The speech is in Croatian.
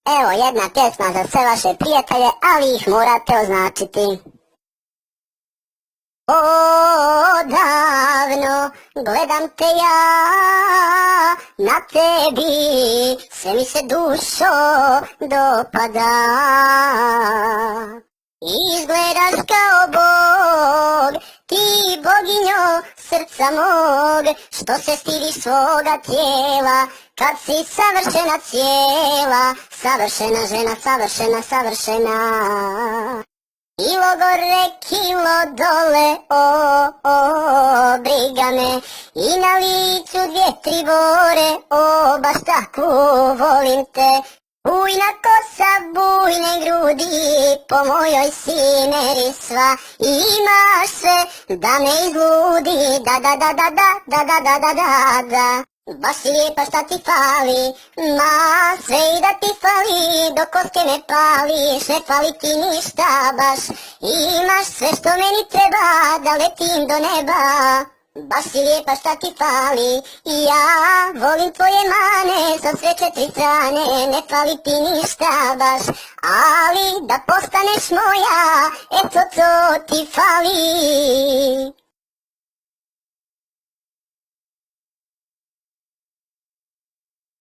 Evo jedna pjesma za sve vaše prijatelje, ali ih morate označiti. Odavno gledam te ja, na tebi sve mi se dušo dopada. Izgledaš kao Bog, ti boginjo srca mog, što se stidiš svoga tijela, kad si savršena cijela, savršena žena, savršena, savršena. Kilo gore, kilo dole, briga me, i na licu 2-3 bore, baš tako volim te. Bujna kosa, bujne grudi, po mojoj si merisva, imaš sve da me izludi, da. Baš si lijepa, šta ti fali, ma sve i da ti fali, do koske me pališ, ne fali ti ništa baš. Imaš sve što meni treba, da letim do neba. Baš si lijepa, šta ti fali, ja volim tvoje mane sa sve 4 strane, ne fali ti ništa baš. Ali da postaneš moja, eto to ti fali.